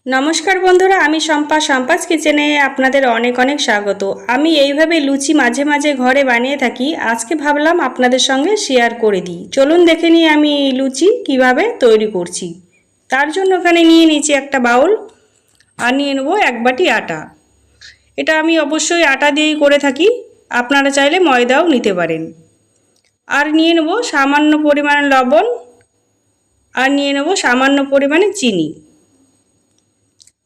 নমস্কার বন্ধুরা, আমি সম্পাস কিচেনে আপনাদের অনেক অনেক স্বাগত। আমি এইভাবে লুচি মাঝে মাঝে ঘরে বানিয়ে থাকি। আজকে ভাবলাম আপনাদের সঙ্গে শেয়ার করে দিই। চলুন দেখে নিই আমি লুচি কিভাবে তৈরি করছি। তার জন্য এখানে নিয়ে নিয়েছি একটা বাউল, আর নিয়ে নেবো 1 বাটি আটা। এটা আমি অবশ্যই আটা দিয়েই করে থাকি, আপনারা চাইলে ময়দাও নিতে পারেন। আর নিয়ে নেবো সামান্য পরিমাণে লবণ, আর নিয়ে নেবো সামান্য পরিমাণে চিনি,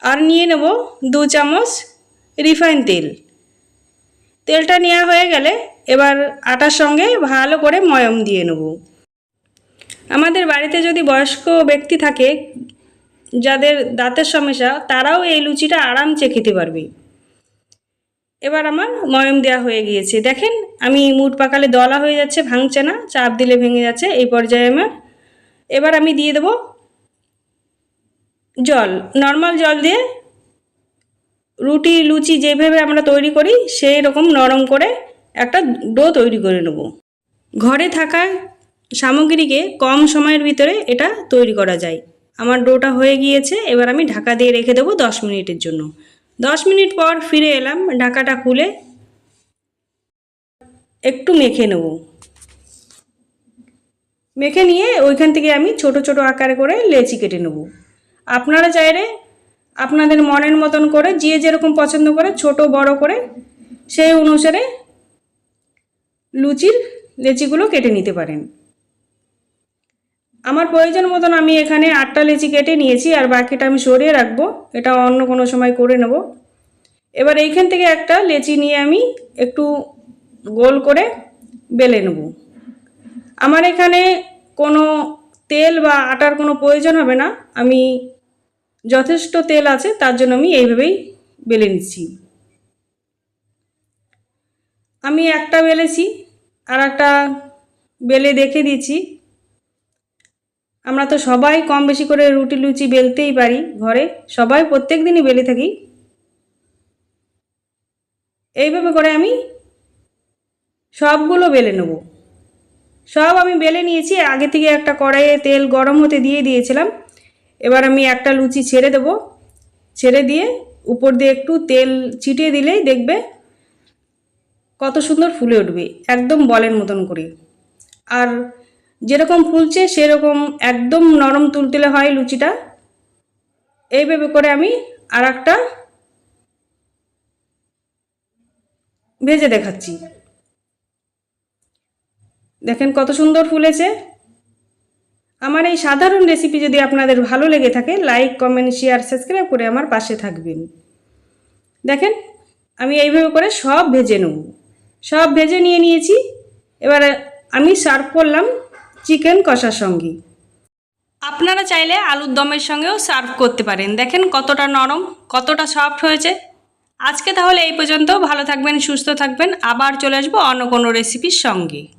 আর নিয়ে নেব 2 চামচ রিফাইন তেল। তেলটা নেওয়া হয়ে গেলে এবার আটার সঙ্গে ভালো করে ময়ম দিয়ে নেব। আমাদের বাড়িতে যদি বয়স্ক ব্যক্তি থাকে যাদের দাঁতের সমস্যা, তারাও এই লুচিটা আরামসে খেতে পারবে। এবার আমার ময়ম দেওয়া হয়ে গিয়েছে, দেখেন আমি মুঠ পাকালে দলা হয়ে যাচ্ছে, ভাঙছে না, চাপ দিলে ভেঙে যাচ্ছে। এই পর্যায়ে এবার আমি দিয়ে দেব জল, নর্মাল জল দিয়ে রুটি লুচি যেভাবে আমরা তৈরি করি সেই রকম নরম করে একটা ডো তৈরি করে নেব। ঘরে থাকা সামগ্রীকে কম সময়ের ভিতরে এটা তৈরি করা যায়। আমার ডোটা হয়ে গিয়েছে, এবার আমি ঢাকা দিয়ে রেখে দেবো 10 মিনিটের জন্য। 10 মিনিট পর ফিরে এলাম, ঢাকাটা খুলে একটু মেখে নেব। মেখে নিয়ে ওইখান থেকে আমি ছোট ছোট আকারে করে লেচি কেটে নেব। আপনারা চাইলে আপনাদের মনের মতন করে যে যেরকম পছন্দ করে ছোট বড় করে সেই অনুসারে লুচির লেচিগুলো কেটে নিতে পারেন। আমার প্রয়োজন মতন আমি এখানে 8টা লেচি কেটে নিয়েছি, আর বাকিটা আমি সরিয়ে রাখবো, এটা অন্য কোনো সময় করে নেব। এবার এইখান থেকে একটা লেচি নিয়ে আমি একটু গোল করে বেলে নেব। আমার এখানে কোনো তেল বা আটার কোনো প্রয়োজন হবে না, আমি যথেষ্ট তেল আছে, তার জন্য আমি এইভাবেই বেলে নিচ্ছি। আমি একটা বেলেছি, আর একটা বেলে দেখে দিচ্ছি। আমরা তো সবাই কম বেশি করে রুটি লুচি বেলতেই পারি, ঘরে সবাই প্রত্যেক দিনই বেলে থাকি। এইভাবে করে আমি সবগুলো বেলে নেব। সব আমি বেলে নিয়েছি, আগে থেকে একটা কড়াইয়ে তেল গরম হতে দিয়ে দিয়েছিলাম। এবার আমি একটা লুচি ছেড়ে দেব, ছেড়ে দিয়ে উপর দিয়ে একটু তেল ছিটিয়ে দিলেই দেখবে কত সুন্দর ফুলে উঠবে, একদম বলের মতন করে। আর যেরকম ফুলছে সেরকম একদম নরম তুলতুলে হয় লুচিটা। এইভাবে করে আমি আর একটা ভেজে দেখাচ্ছি, দেখেন কত সুন্দর ফুলেছে। আমার এই সাধারণ রেসিপি যদি আপনাদের ভালো লেগে থাকে, লাইক কমেন্ট শেয়ার সাবস্ক্রাইব করে আমার পাশে থাকবেন। দেখেন আমি এইভাবে করে সব ভেজে নেব। সব ভেজে নিয়ে নিয়েছি, এবার আমি সার্ভ করলাম চিকেন কষার সঙ্গে। আপনারা চাইলে আলুর দমের সঙ্গেও সার্ভ করতে পারেন। দেখেন কতটা নরম, কতটা সফট হয়েছে। আজকে তাহলে এই পর্যন্ত, ভালো থাকবেন, সুস্থ থাকবেন, আবার চলে আসবো অন্য কোনো রেসিপির সঙ্গে।